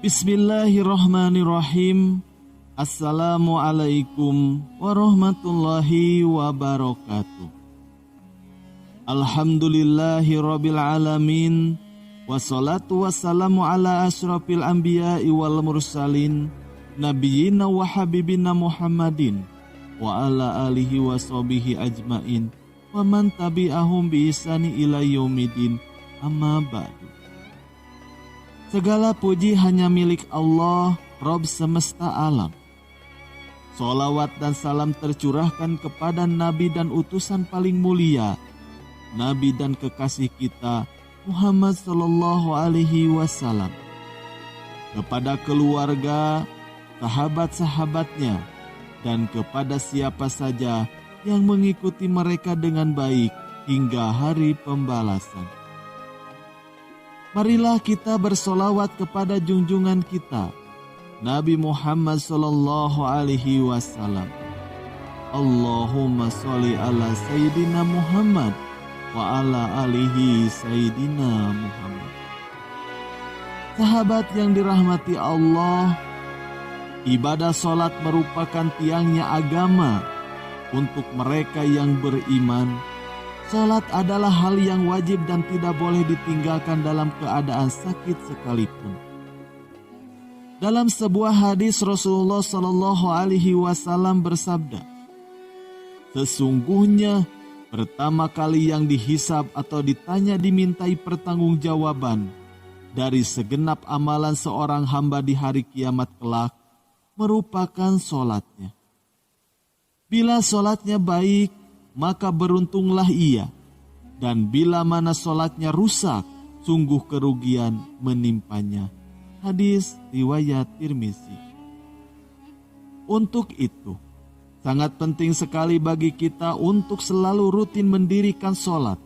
Bismillahirrahmanirrahim. Assalamualaikum warahmatullahi wabarakatuh. Alhamdulillahirabbil alamin. Wassalatu wassalamu ala asyrafil anbiya'i wal mursalin nabiyyina wa habibina Muhammadin wa ala alihi wa sahbihi ajmain wa man tabi'ahum bi ihsani ila yaumidin. Amma ba'du. Segala puji hanya milik Allah, Rabb semesta alam. Sholawat dan salam tercurahkan kepada Nabi dan utusan paling mulia, Nabi dan kekasih kita Muhammad sallallahu alaihi wasallam, kepada keluarga, sahabat-sahabatnya, dan kepada siapa saja yang mengikuti mereka dengan baik hingga hari pembalasan. Marilah kita bersolawat kepada junjungan kita, Nabi Muhammad sallallahu alaihi wasallam. Allahumma sholli ala Sayyidina Muhammad wa ala alihi Sayyidina Muhammad. Sahabat yang dirahmati Allah, ibadah sholat merupakan tiangnya agama untuk mereka yang beriman. Salat adalah hal yang wajib dan tidak boleh ditinggalkan dalam keadaan sakit sekalipun. Dalam sebuah hadis Rasulullah Shallallahu Alaihi Wasallam bersabda, sesungguhnya pertama kali yang dihisab atau ditanya dimintai pertanggungjawaban dari segenap amalan seorang hamba di hari kiamat kelak merupakan solatnya. Bila solatnya baik, maka beruntunglah ia, dan bila mana solatnya rusak, sungguh kerugian menimpanya. Hadis riwayat Tirmizi. Untuk itu, sangat penting sekali bagi kita untuk selalu rutin mendirikan solat.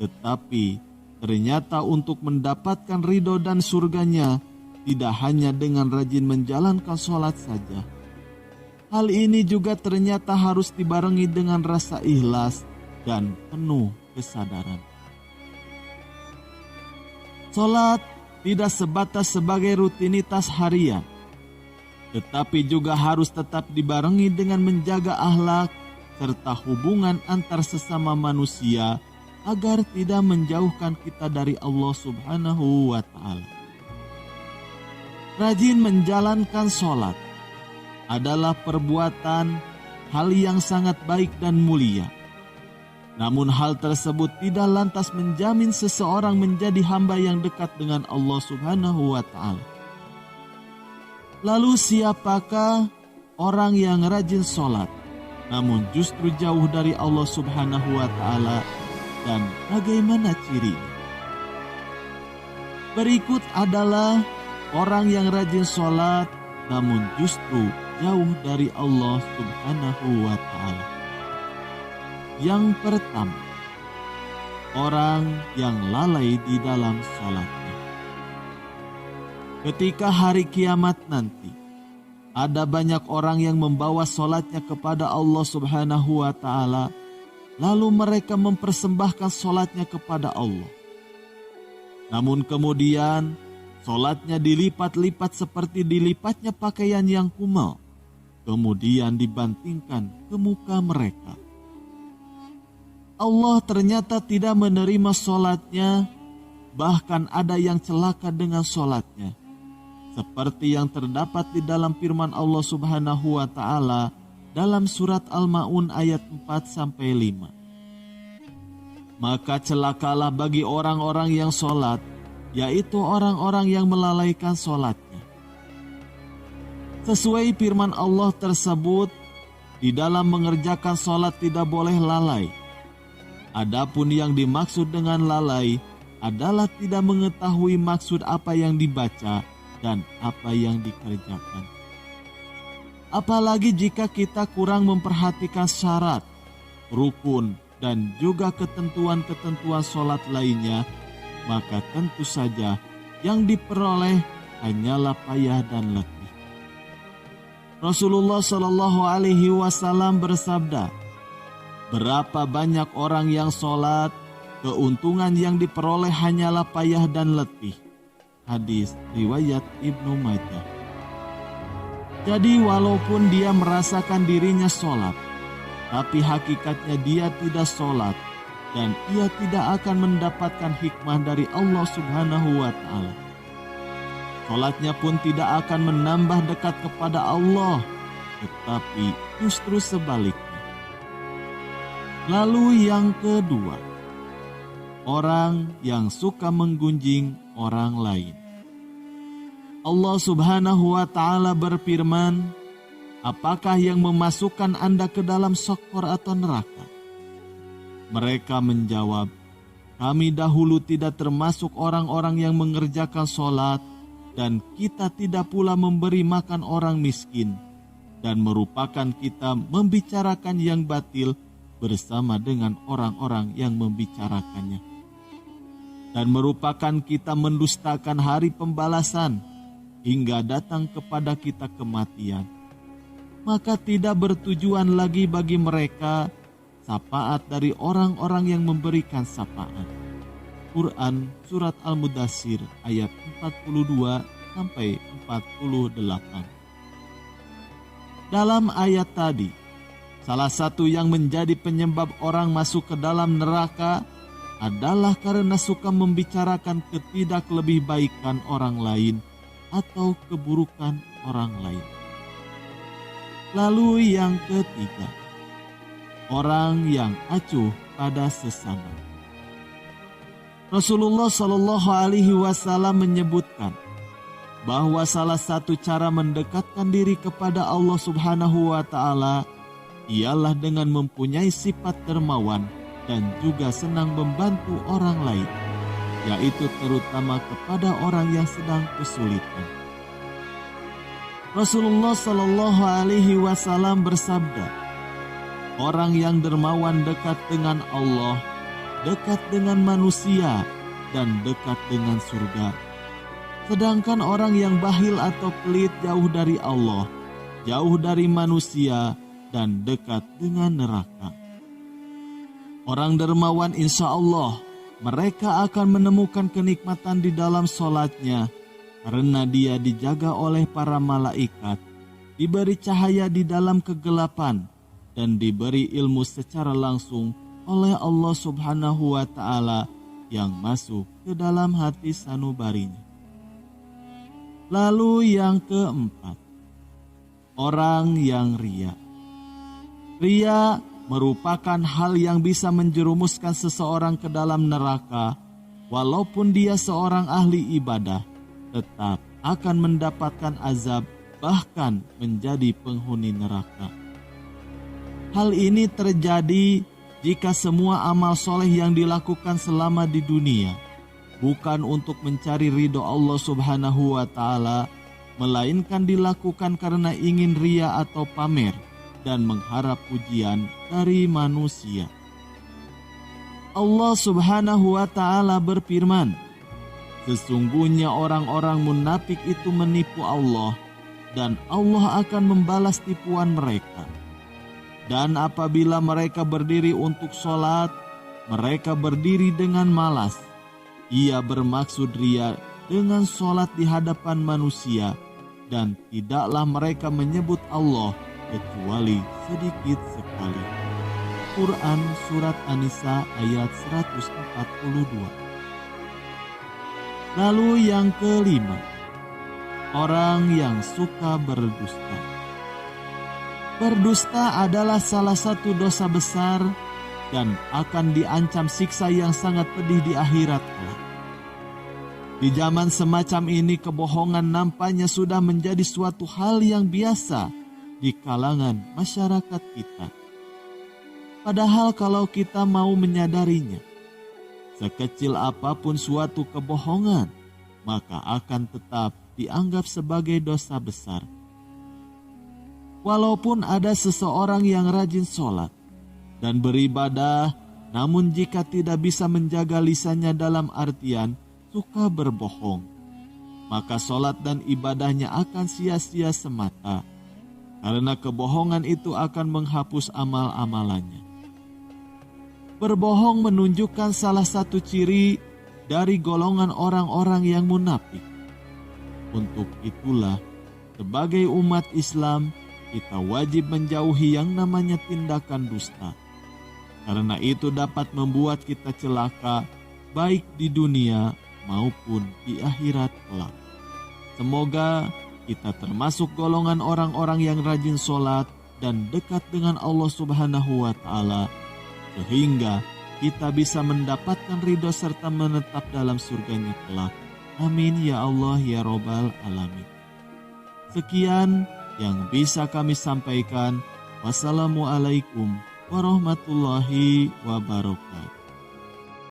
Tetapi ternyata untuk mendapatkan ridho dan surganya, tidak hanya dengan rajin menjalankan solat saja. Hal ini juga ternyata harus dibarengi dengan rasa ikhlas dan penuh kesadaran. Salat tidak sebatas sebagai rutinitas harian, tetapi juga harus tetap dibarengi dengan menjaga akhlak serta hubungan antar sesama manusia agar tidak menjauhkan kita dari Allah Subhanahu wa Ta'ala. Rajin menjalankan salat adalah perbuatan hal yang sangat baik dan mulia. Namun hal tersebut tidak lantas menjamin seseorang menjadi hamba yang dekat dengan Allah Subhanahu wa Ta'ala. Lalu siapakah orang yang rajin sholat namun justru jauh dari Allah Subhanahu wa Ta'ala, dan bagaimana cirinya? Berikut adalah orang yang rajin sholat namun justru jauh dari Allah Subhanahu wa Ta'ala. Yang pertama, orang yang lalai di dalam sholatnya. Ketika hari kiamat nanti, ada banyak orang yang membawa sholatnya kepada Allah Subhanahu wa Ta'ala, lalu mereka mempersembahkan sholatnya kepada Allah. Namun kemudian sholatnya dilipat-lipat seperti dilipatnya pakaian yang kumal, kemudian dibantingkan ke muka mereka. Allah ternyata tidak menerima sholatnya, bahkan ada yang celaka dengan sholatnya, seperti yang terdapat di dalam firman Allah Subhanahu wa Ta'ala dalam surat Al-Ma'un ayat 4-5. Maka celakalah bagi orang-orang yang sholat, yaitu orang-orang yang melalaikan sholatnya. Sesuai firman Allah tersebut, di dalam mengerjakan sholat tidak boleh lalai. Adapun yang dimaksud dengan lalai adalah tidak mengetahui maksud apa yang dibaca dan apa yang dikerjakan. Apalagi jika kita kurang memperhatikan syarat, rukun, dan juga ketentuan-ketentuan sholat lainnya, maka tentu saja yang diperoleh hanyalah payah dan letih. Rasulullah Shallallahu Alaihi Wasallam bersabda, berapa banyak orang yang sholat, keuntungan yang diperoleh hanyalah payah dan letih. Hadis riwayat Ibnu Majah. Jadi walaupun dia merasakan dirinya sholat, tapi hakikatnya dia tidak sholat, dan ia tidak akan mendapatkan hikmah dari Allah Subhanahu wa Ta'ala. Sholatnya pun tidak akan menambah dekat kepada Allah, tetapi justru sebaliknya. Lalu yang kedua, orang yang suka menggunjing orang lain. Allah Subhanahu wa Ta'ala berfirman, apakah yang memasukkan Anda ke dalam sokor atau neraka? Mereka menjawab, kami dahulu tidak termasuk orang-orang yang mengerjakan sholat, dan kita tidak pula memberi makan orang miskin, dan merupakan kita membicarakan yang batil bersama dengan orang-orang yang membicarakannya. Dan merupakan kita mendustakan hari pembalasan, hingga datang kepada kita kematian. Maka tidak bertujuan lagi bagi mereka syafaat dari orang-orang yang memberikan syafaat. Quran Surat Al-Mudaththir ayat 42-48. Dalam ayat tadi, salah satu yang menjadi penyebab orang masuk ke dalam neraka adalah karena suka membicarakan ketidaklebihbaikan orang lain atau keburukan orang lain. Lalu yang ketiga, orang yang acuh pada sesama. Rasulullah Shallallahu Alaihi Wasallam menyebutkan bahwa salah satu cara mendekatkan diri kepada Allah Subhanahu Wa Taala ialah dengan mempunyai sifat dermawan dan juga senang membantu orang lain, yaitu terutama kepada orang yang sedang kesulitan. Rasulullah Shallallahu Alaihi Wasallam bersabda, orang yang dermawan dekat dengan Allah, dekat dengan manusia, dan dekat dengan surga. Sedangkan orang yang bakhil atau pelit jauh dari Allah, jauh dari manusia, dan dekat dengan neraka. Orang dermawan insya Allah, mereka akan menemukan kenikmatan di dalam sholatnya, karena dia dijaga oleh para malaikat, diberi cahaya di dalam kegelapan, dan diberi ilmu secara langsung oleh Allah Subhanahu wa Ta'ala yang masuk ke dalam hati sanubarinya. Lalu yang keempat, orang yang ria. Ria merupakan hal yang bisa menjerumuskan seseorang ke dalam neraka, walaupun dia seorang ahli ibadah, tetap akan mendapatkan azab, bahkan menjadi penghuni neraka. Hal ini terjadi jika semua amal soleh yang dilakukan selama di dunia bukan untuk mencari ridho Allah Subhanahu wa Ta'ala, melainkan dilakukan karena ingin ria atau pamer dan mengharap pujian dari manusia. Allah Subhanahu wa Ta'ala berfirman, sesungguhnya orang-orang munafik itu menipu Allah, dan Allah akan membalas tipuan mereka. Dan apabila mereka berdiri untuk sholat, mereka berdiri dengan malas. Ia bermaksud ria dengan sholat di hadapan manusia, dan tidaklah mereka menyebut Allah kecuali sedikit sekali. Quran Surat An-Nisa ayat 142. Lalu yang kelima, orang yang suka berdusta. Berdusta adalah salah satu dosa besar dan akan diancam siksa yang sangat pedih di akhirat kelak. Di zaman semacam ini, kebohongan nampaknya sudah menjadi suatu hal yang biasa di kalangan masyarakat kita. Padahal kalau kita mau menyadarinya, sekecil apapun suatu kebohongan, maka akan tetap dianggap sebagai dosa besar. Walaupun ada seseorang yang rajin sholat dan beribadah, namun jika tidak bisa menjaga lisannya dalam artian suka berbohong, maka sholat dan ibadahnya akan sia-sia semata, karena kebohongan itu akan menghapus amal-amalannya. Berbohong menunjukkan salah satu ciri dari golongan orang-orang yang munafik. Untuk itulah, sebagai umat Islam, kita wajib menjauhi yang namanya tindakan dusta. Karena itu dapat membuat kita celaka, baik di dunia maupun di akhirat kelak. Semoga kita termasuk golongan orang-orang yang rajin sholat dan dekat dengan Allah Subhanahu wa Ta'ala, sehingga kita bisa mendapatkan ridho serta menetap dalam surganya kelak. Amin ya Allah ya Robbal Alamin. Sekian yang bisa kami sampaikan. Wassalamualaikum warahmatullahi wabarakatuh.